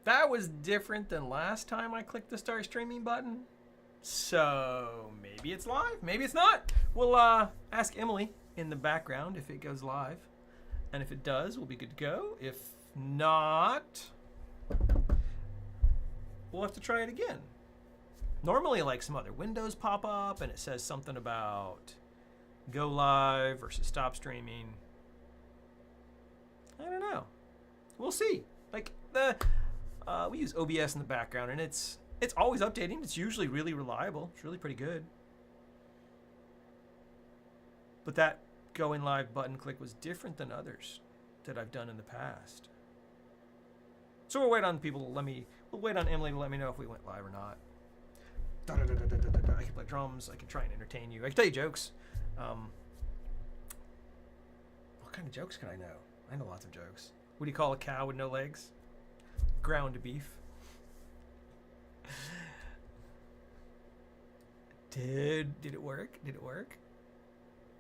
That was different than last time I clicked the start streaming button. So maybe it's live, maybe it's not. We'll ask Emily in the background if it goes live. And if it does, we'll be good to go. If not, we'll have to try it again. Normally, like, some other windows pop up and it says something about go live versus stop streaming. I don't know. We'll see. Like, we use OBS in the background, and it's always updating. It's usually really reliable. It's really pretty good. But that going live button click was different than others that I've done in the past. So we'll wait on people to we'll wait on Emily to let me know if we went live or not. I can play drums. I can try and entertain you. I can tell you jokes. What kind of jokes can I know? I know lots of jokes. What do you call a cow with no legs? Ground beef. Did it work? Did it work?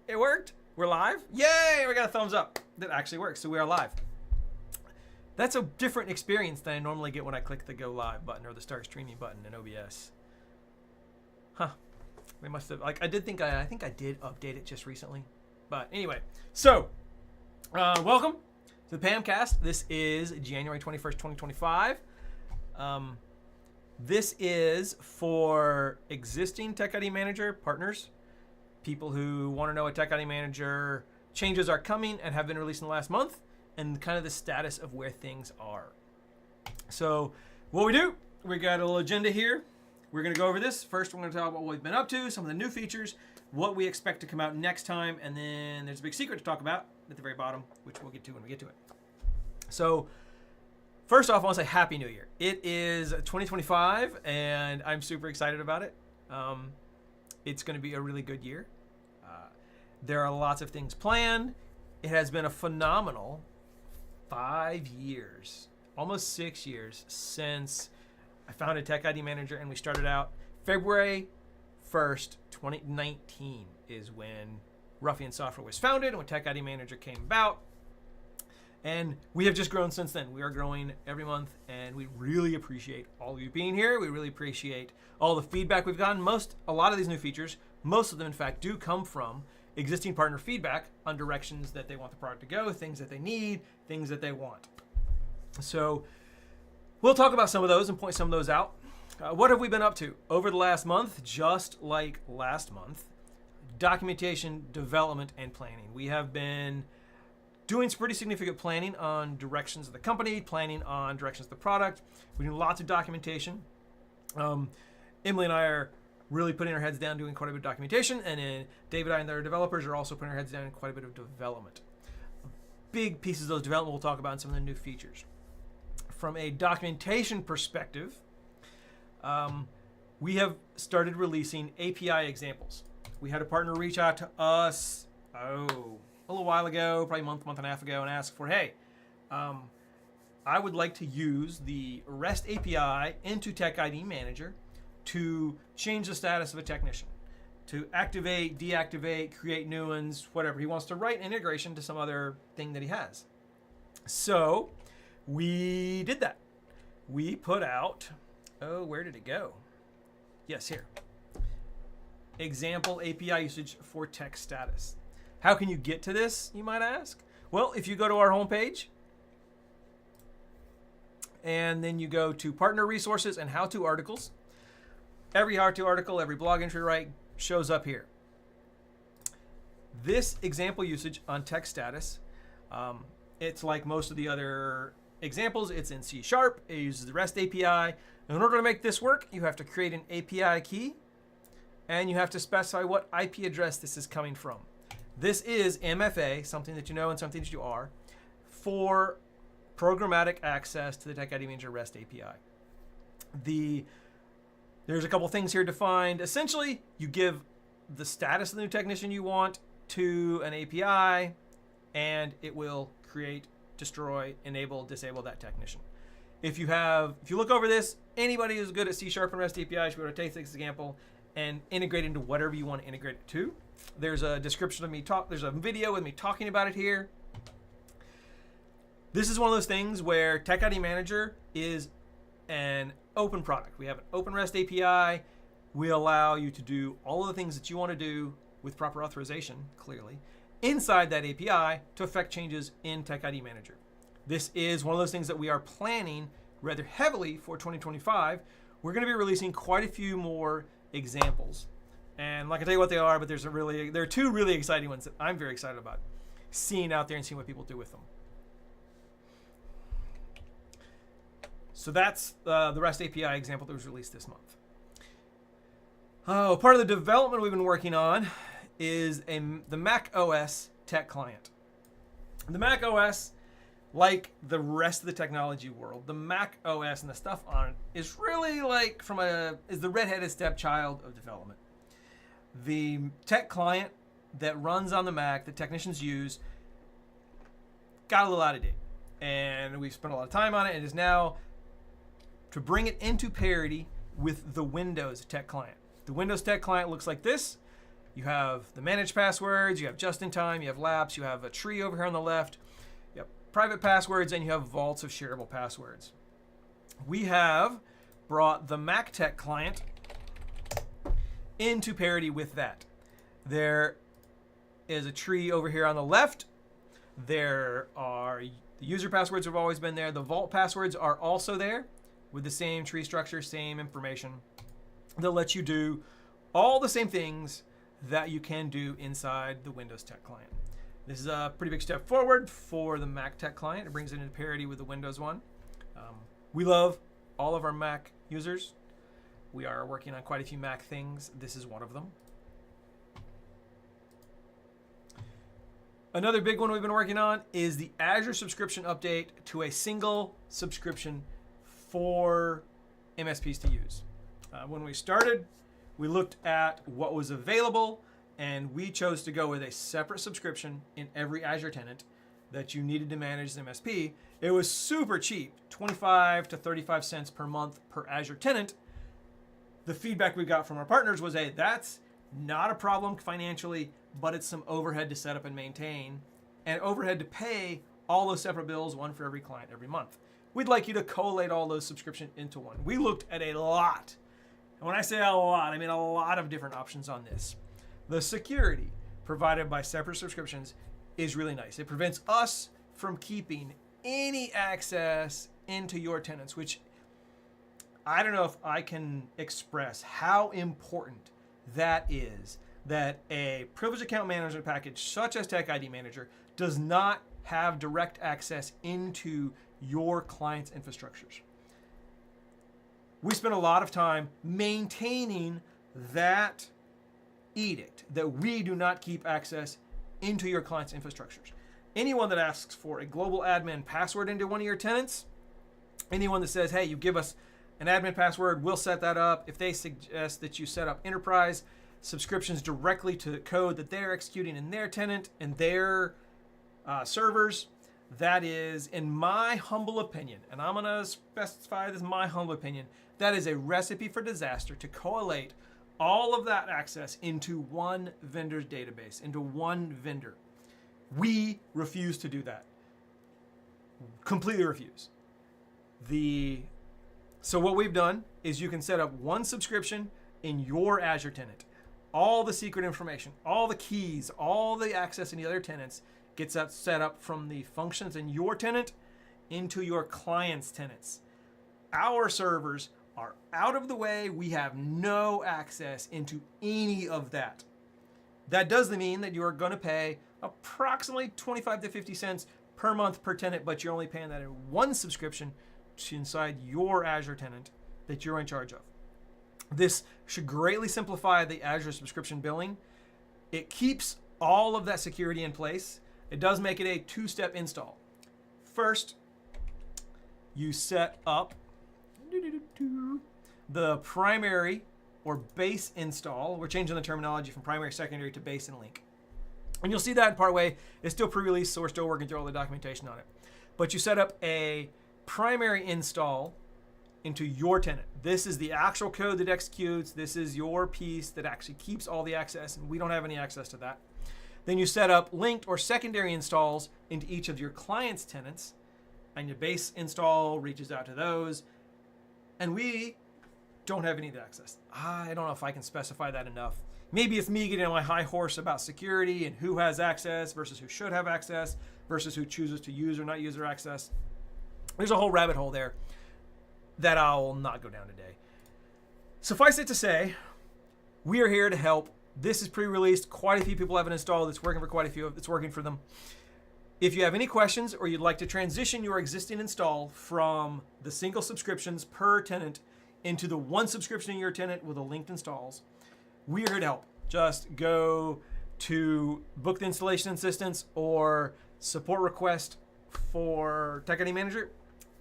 It worked. We're live. Yay! We got a thumbs up. That actually works. So we are live. That's a different experience than I normally get when I click the go live button or the start streaming button in OBS. Huh. They must have, like, I think I did update it just recently. But anyway, so welcome to the PAMcast. This is January 21st, 2025. This is for existing TechIDManager partners, people who want to know what TechIDManager changes are coming and have been released in the last month, and kind of the status of where things are. So what we do, we got a little agenda here. We're going to go over this. First, we're going to talk about what we've been up to, some of the new features, what we expect to come out next time, and then there's a big secret to talk about at the very bottom, which we'll get to when we get to it. So first off, I want to say Happy New Year. It is 2025, and I'm super excited about it. It's going to be a really good year. There are lots of things planned. It has been a phenomenal 5 years, almost 6 years since I founded TechIDManager, and we started out February 1st, 2019 is when Ruffian software was founded and when TechIDManager came about. And we have just grown since then. We are growing every month, and we really appreciate all of you being here. We really appreciate all the feedback we've gotten. A lot of these new features, most of them, in fact, do come from existing partner feedback on directions that they want the product to go, things that they need, things that they want. So we'll talk about some of those and point some of those out. What have we been up to over the last month? Just like last month, documentation, development, and planning. We have been doing some pretty significant planning on directions of the company, planning on directions of the product. We're doing lots of documentation. Emily and I are really putting our heads down doing quite a bit of documentation, and then David and I and their developers are also putting our heads down in quite a bit of development. Big pieces of those development we'll talk about in some of the new features. From a documentation perspective, we have started releasing API examples. We had a partner reach out to us, a little while ago, probably a month and a half ago, and ask for, hey, I would like to use the REST API into TechIDManager to change the status of a technician, to activate, deactivate, create new ones, whatever. He wants to write an integration to some other thing that he has. So we did that. We put out, where did it go? Yes, here. Example API usage for tech status. How can you get to this, you might ask? Well, if you go to our homepage, and then you go to partner resources and how-to articles, every how-to article, every blog entry write shows up here. This example usage on tech status, it's like most of the other examples. It's in C#. It uses the REST API. In order to make this work, you have to create an API key, and you have to specify what IP address this is coming from. This is MFA, something that you know and something that you are, for programmatic access to the TechIDManager REST API. There's a couple things here defined. Essentially, you give the status of the new technician you want to an API, and it will create, destroy, enable, disable that technician. If you look over this, anybody who's good at C# and REST API should be able to take this example and integrate into whatever you want to integrate it to. There's a description of me there's a video with me talking about it here. This is one of those things where TechIDManager is an open product. We have an open REST API. We allow you to do all of the things that you want to do with proper authorization, clearly, inside that API to affect changes in TechIDManager. This is one of those things that we are planning rather heavily for 2025. We're going to be releasing quite a few more examples. And I'm not going to tell you what they are, but there are two really exciting ones that I'm very excited about seeing out there and seeing what people do with them. So that's the REST API example that was released this month. Oh, part of the development we've been working on is the Mac OS tech client. The Mac OS, like the rest of the technology world, the Mac OS and the stuff on it is really like is the redheaded stepchild of development. The tech client that runs on the Mac that technicians use got a little out of date, and we've spent a lot of time on it. It is now to bring it into parity with the Windows tech client. The Windows tech client looks like this. You have the managed passwords, you have just-in-time, you have lapse, you have a tree over here on the left, you have private passwords, and you have vaults of shareable passwords. We have brought the Mac tech client into parity with that. There is a tree over here on the left. There are the user passwords have always been there. The vault passwords are also there with the same tree structure, same information. They'll let you do all the same things that you can do inside the Windows tech client. This is a pretty big step forward for the Mac tech client. It brings it into parity with the Windows one. We love all of our Mac users. We are working on quite a few Mac things. This is one of them. Another big one we've been working on is the Azure subscription update to a single subscription for MSPs to use. When we started, we looked at what was available, and we chose to go with a separate subscription in every Azure tenant that you needed to manage the MSP. It was super cheap, 25 to 35 cents per month per Azure tenant. The feedback we got from our partners was, hey, that's not a problem financially, but it's some overhead to set up and maintain, and overhead to pay all those separate bills, one for every client every month. We'd like you to collate all those subscriptions into one. We looked at a lot. And when I say a lot, I mean a lot of different options on this. The security provided by separate subscriptions is really nice. It prevents us from keeping any access into your tenants, which I don't know if I can express how important that is, that a privileged account management package such as TechIDManager does not have direct access into your client's infrastructures. We spend a lot of time maintaining that edict that we do not keep access into your client's infrastructures. Anyone that asks for a global admin password into one of your tenants, anyone that says, hey, you give us an admin password, we'll set that up. If they suggest that you set up enterprise subscriptions directly to the code that they're executing in their tenant and their servers, that is, in my humble opinion, and I'm going to specify this my humble opinion, that is a recipe for disaster to collate all of that access into one vendor's database, into one vendor. We refuse to do that. Completely refuse. So what we've done is you can set up one subscription in your Azure tenant. All the secret information, all the keys, all the access in the other tenants gets that set up from the functions in your tenant into your client's tenants. Our servers are out of the way. We have no access into any of that. That does mean that you are going to pay approximately 25 to 50 cents per month per tenant, but you're only paying that in one subscription inside your Azure tenant that you're in charge of. This should greatly simplify the Azure subscription billing. It keeps all of that security in place. It does make it a two-step install. First, you set up the primary or base install. We're changing the terminology from primary, secondary to base and link. And you'll see that in part way. It's still pre-release, so we're still working through all the documentation on it. But you set up a primary install into your tenant. This is the actual code that executes. This is your piece that actually keeps all the access, and we don't have any access to that. Then you set up linked or secondary installs into each of your client's tenants, and your base install reaches out to those. and we don't have any of the access. I don't know if I can specify that enough. Maybe it's me getting on my high horse about security and who has access versus who should have access versus who chooses to use or not use their access. There's a whole rabbit hole there that I'll not go down today. Suffice it to say, we are here to help. This is pre-released. Quite a few people have it installed. It's working for quite a few. It's working for them. If you have any questions or you'd like to transition your existing install from the single subscriptions per tenant into the one subscription in your tenant with a linked installs, we are here to help. Just go to book the installation assistance or support request for TechIDManager,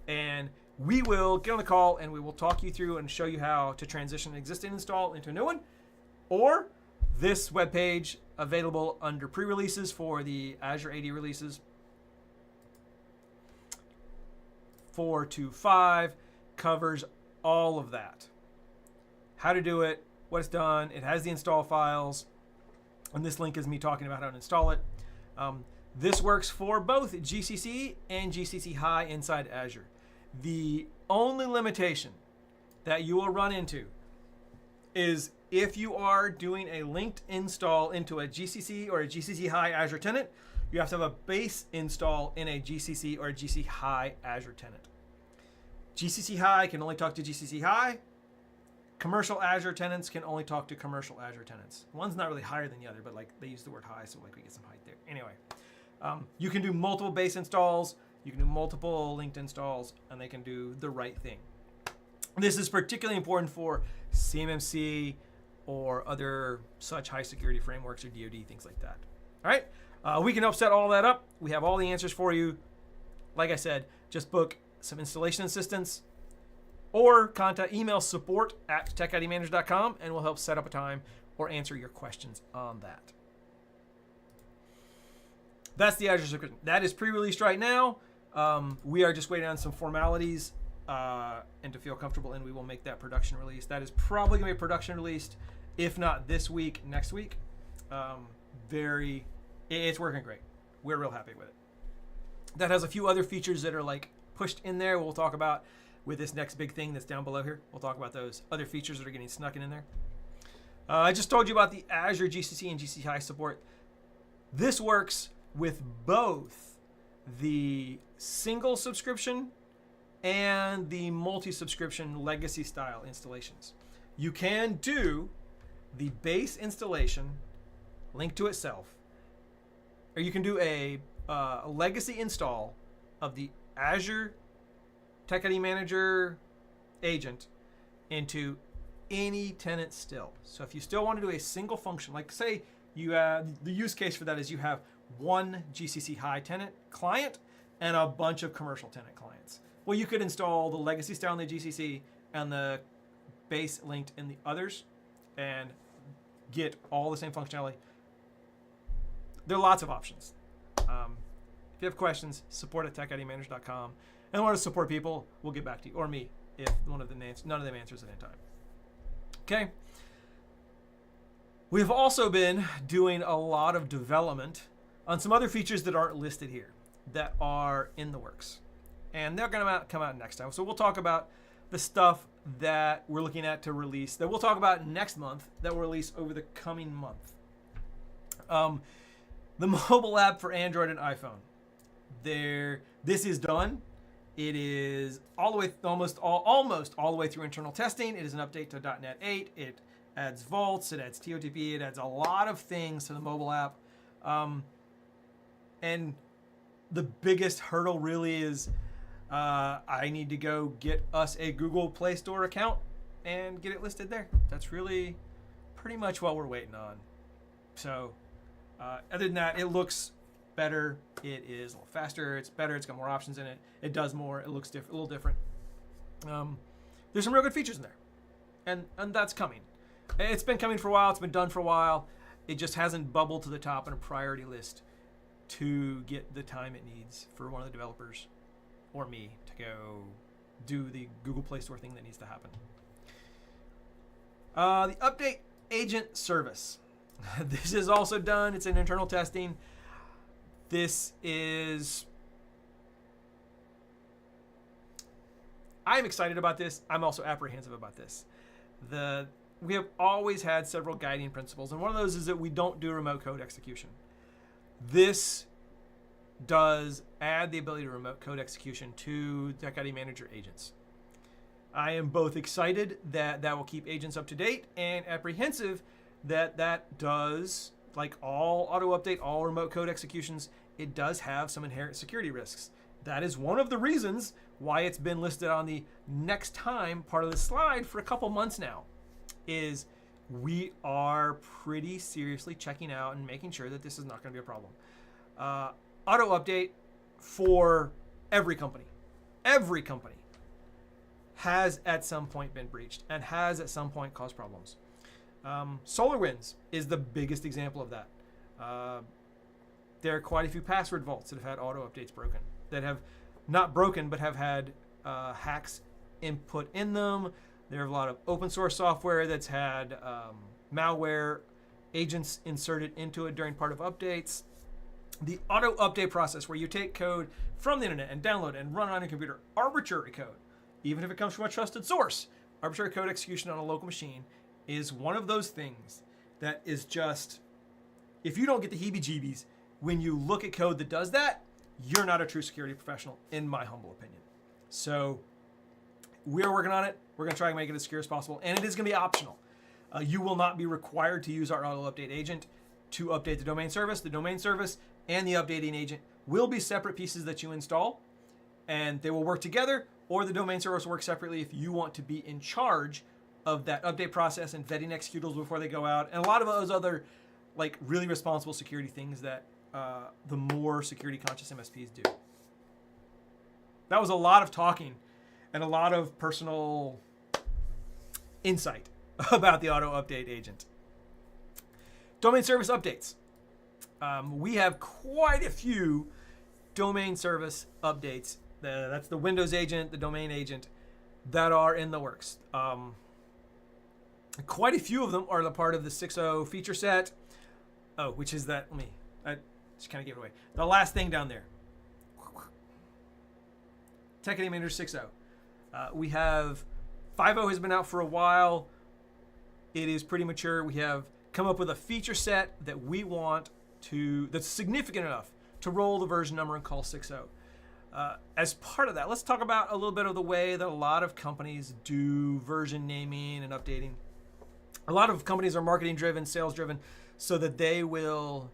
and we will get on the call and we will talk you through and show you how to transition an existing install into a new one, or this webpage available under pre-releases for the Azure AD releases 4.2.5 covers all of that. How to do it, what it's done. It has the install files, and this link is me talking about how to install it. This works for both GCC and 𝗂𝘁cie High inside Azure. The only limitation that you will run into is if you are doing a linked install into a GCC or a 𝗂𝘁cie High Azure tenant, you have to have a base install in a GCC or a 𝗂𝘁cie High Azure tenant. 𝗂𝘁cie High can only talk to 𝗂𝘁cie High. Commercial Azure tenants can only talk to commercial Azure tenants. One's not really higher than the other, but like they use the word high, so like we get some height there. Anyway, you can do multiple base installs, you can do multiple linked installs, and they can do the right thing. This is particularly important for CMMC or other such high security frameworks or DoD, things like that. All right, we can help set all that up. We have all the answers for you. Like I said, just book some installation assistance or email support@techidmanager.com and we'll help set up a time or answer your questions on that. That's the Azure subscription. That is pre-released right now. We are just waiting on some formalities and to feel comfortable, and we will make that production release. That is probably going to be production released, if not this week, next week. It's working great. We're real happy with it. That has a few other features that are like pushed in there. We'll talk about with this next big thing that's down below here. We'll talk about those other features that are getting snuck in there. I just told you about the Azure GCC and 𝗂𝘁cie High support. This works with both the single subscription and the multi-subscription legacy style installations. You can do the base installation linked to itself, or you can do a legacy install of the Azure TechIDManager agent into any tenant still. So if you still want to do a single function, like say you have, the use case for that is you have one 𝗂𝘁cie High tenant client and a bunch of commercial tenant clients. Well, you could install the legacy style in the GCC and the base linked in the others and get all the same functionality. There are lots of options. If you have questions, support@techidmanager.com. And want to support people, we'll get back to you, or me, if none of them answers at any time. Okay. We've also been doing a lot of development on some other features that aren't listed here, that are in the works. And they're going to come out next time. So we'll talk about the stuff that we're looking at to release, that we'll talk about next month, that we'll release over the coming month. The mobile app for Android and iPhone. This is done. It is almost all the way through internal testing. It is an update to .NET 8. It adds vaults. It adds TOTP. It adds a lot of things to the mobile app. And the biggest hurdle really is I need to go get us a Google Play Store account and get it listed there. That's really pretty much what we're waiting on. So other than that, it looks better. It is a little faster. It's better. It's got more options in it. It does more. It looks a little different. There's some real good features in there, and that's coming. It's been coming for a while. It's been done for a while. It just hasn't bubbled to the top in a priority list to get the time it needs for one of the developers or me to go do the Google Play Store thing that needs to happen. The update agent service. This is also done. It's in internal testing. This is I'm excited about this. I'm also apprehensive about this. We have always had several guiding principles, and one of those is that we don't do remote code execution. This does add the ability to remote code execution to TechIDManager agents. I am both excited that that will keep agents up to date and apprehensive that that does, like all auto update, all remote code executions, it does have some inherent security risks. That is one of the reasons why it's been listed on the next time part of the slide for a couple months now, is we are pretty seriously checking out and making sure that this is not going to be a problem. Auto update for every company has at some point been breached and has at some point caused problems. SolarWinds is the biggest example of that. There are quite a few password vaults that have had auto updates broken, that have not broken but have had hacks input in them. There are a lot of open source software that's had malware agents inserted into it during part of updates. The auto update process, where you take code from the internet and download and run on your computer, arbitrary code, even if it comes from a trusted source, arbitrary code execution on a local machine, is one of those things that is just, if you don't get the heebie-jeebies when you look at code that does that, you're not a true security professional, in my humble opinion. So we're working on it. We're going to try and make it as secure as possible, and it is going to be optional. You will not be required to use our auto update agent to update the domain service. The domain service and the updating agent will be separate pieces that you install, and they will work together, or the domain service will work separately if you want to be in charge of that update process and vetting executables before they go out, and a lot of those other like really responsible security things that the more security conscious MSPs do. That was a lot of talking and a lot of personal insight about the auto update agent. Domain service updates. We have quite a few domain service updates. That's the Windows agent, the domain agent, that are in the works. Quite a few of them are the part of the 6.0 feature set. Oh, which is that, I just kind of gave it away. The last thing down there. TechIDManager 6.0. We have 5.0 has been out for a while. It is pretty mature. We have come up with a feature set that we want to, that's significant enough to roll the version number and call 6.0. As part of that, let's talk about a little bit of the way that a lot of companies do version naming and updating. A lot of companies are marketing driven, sales driven, so that they will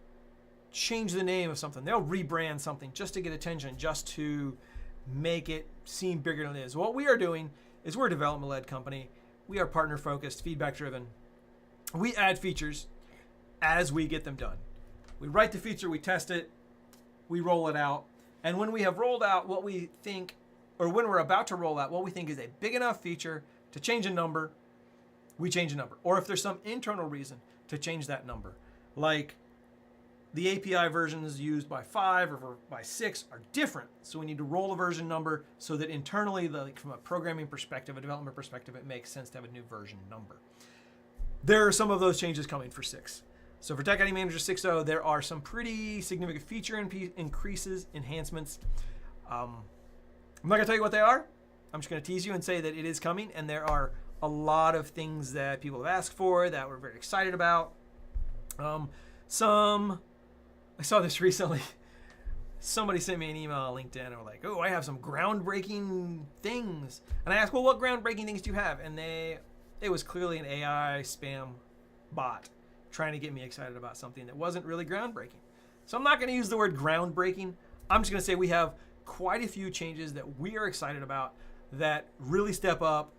change the name of something. They'll rebrand something just to get attention, just to make it seem bigger than it is. What we are doing is we're a development-led company. We are partner-focused, feedback-driven. We add features as we get them done. We write the feature, we test it, we roll it out. And when we have rolled out what we think, or when we're about to roll out what we think is a big enough feature to change a number, we change a number. Or if there's some internal reason to change that number, like the API versions used by 5 or by 6 are different, so we need to roll a version number so that internally, like from a programming perspective, a development perspective, it makes sense to have a new version number. There are some of those changes coming for 6. So for TechIDManager 6.0, there are some pretty significant feature increases, enhancements. I'm not gonna tell you what they are. I'm just gonna tease you and say that it is coming, and there are a lot of things that people have asked for that we're very excited about. I saw this recently. Somebody sent me an email on LinkedIn and were like, oh, I have some groundbreaking things. And I asked, well, what groundbreaking things do you have? And it was clearly an AI spam bot trying to get me excited about something that wasn't really groundbreaking. So I'm not going to use the word groundbreaking. I'm just going to say we have quite a few changes that we are excited about that really step up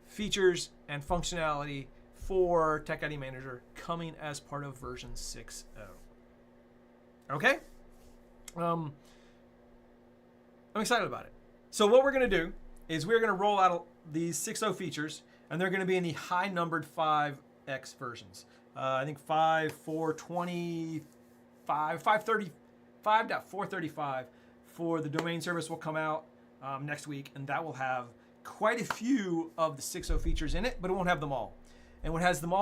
features and functionality for TechIDManager coming as part of version 6.0. Okay? I'm excited about it. So what we're going to do is we're going to roll out these 6.0 features, and they're going to be in the high numbered 5x versions. I think 5.4.25, 5.435 for the domain service will come out next week, and that will have quite a few of the 6.0 features in it, but it won't have them all. And when it has them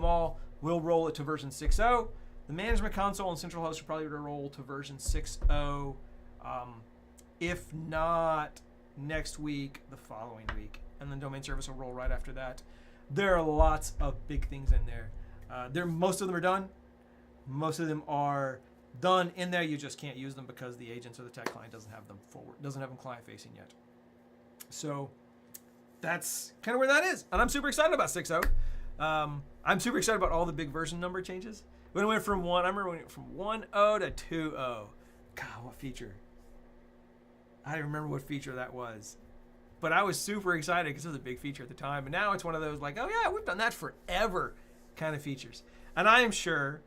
all, we'll roll it to version 6.0. The management console and central host will probably roll to version 6.0. If not next week, the following week, and then domain service will roll right after that. There are lots of big things in there. Most of them are done. Most of them are done in there. You just can't use them because the agents or the tech client doesn't have them client facing yet. So that's kind of where that is. And I'm super excited about 6.0. I'm super excited about all the big version number changes. When it went from I remember when it went from 1.0 to 2.0. God, what feature? I don't remember what feature that was. But I was super excited because it was a big feature at the time. And now it's one of those like, oh yeah, we've done that forever kind of features. And I am sure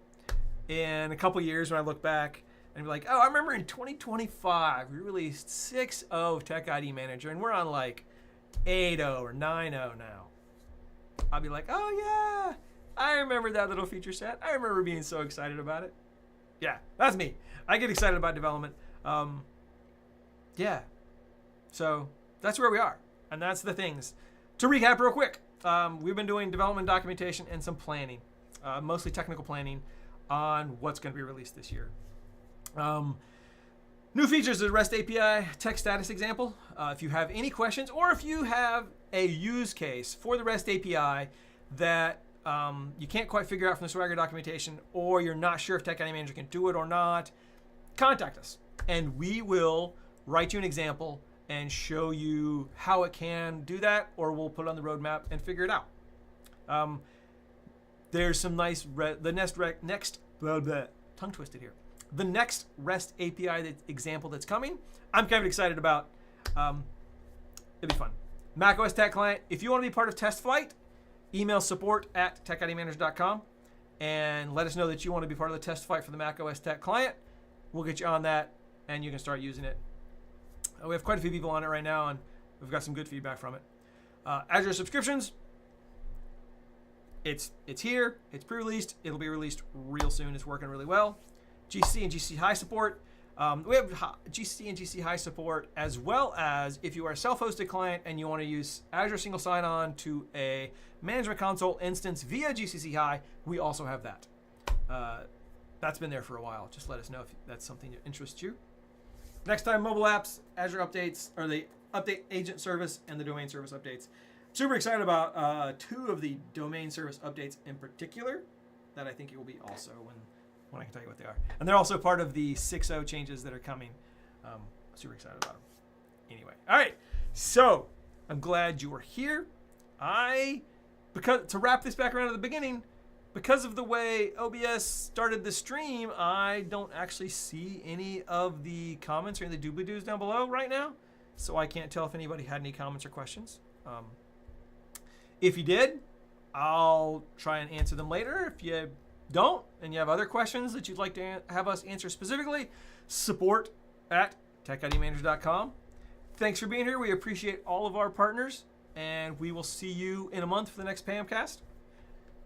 in a couple years when I look back and be like, oh, I remember in 2025, we released 6.0 of TechIDManager and we're on like 8.0 or 9.0 now. I'll be like, oh yeah, I remember that little feature set. I remember being so excited about it. Yeah, that's me. I get excited about development. Yeah, so that's where we are. And that's the things. To recap real quick, we've been doing development documentation and some planning, mostly technical planning on what's going to be released this year. New features of the REST API text status example. If you have any questions or if you have a use case for the REST API that you can't quite figure out from the Swagger documentation, or you're not sure if TechIDManager can do it or not, contact us and we will write you an example and show you how it can do that, or we'll put it on the roadmap and figure it out. There's some nice, the next REST API example that's coming, I'm kind of excited about. It'll be fun. macOS Tech Client, if you want to be part of test flight, email support@techidmanager.com and let us know that you want to be part of the test flight for the macOS Tech Client. We'll get you on that and you can start using it. We have quite a few people on it right now and we've got some good feedback from it. Azure subscriptions, it's here, it's pre-released, it'll be released real soon, it's working really well. GCC and GCC High support. We have GCC and GCC High support, as well as if you are a self-hosted client and you want to use Azure Single Sign-On to a Management Console instance via GCC High, we also have that. That's been there for a while. Just let us know if that's something that interests you. Next time, mobile apps, Azure updates, or the update agent service and the domain service updates. Super excited about 2 of the domain service updates in particular that I think it will be also when I can tell you what they are. And they're also part of the 6.0 changes that are coming. Super excited about them. Anyway, all right. So I'm glad you were here. Because to wrap this back around at the beginning, because of the way OBS started the stream, I don't actually see any of the comments or any of the doobly-doos down below right now. So I can't tell if anybody had any comments or questions. If you did, I'll try and answer them later. If you don't, and you have other questions that you'd like to have us answer specifically, support@techidmanager.com. Thanks for being here. We appreciate all of our partners, and we will see you in a month for the next PAMcast.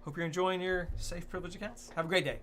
Hope you're enjoying your safe privilege accounts. Have a great day.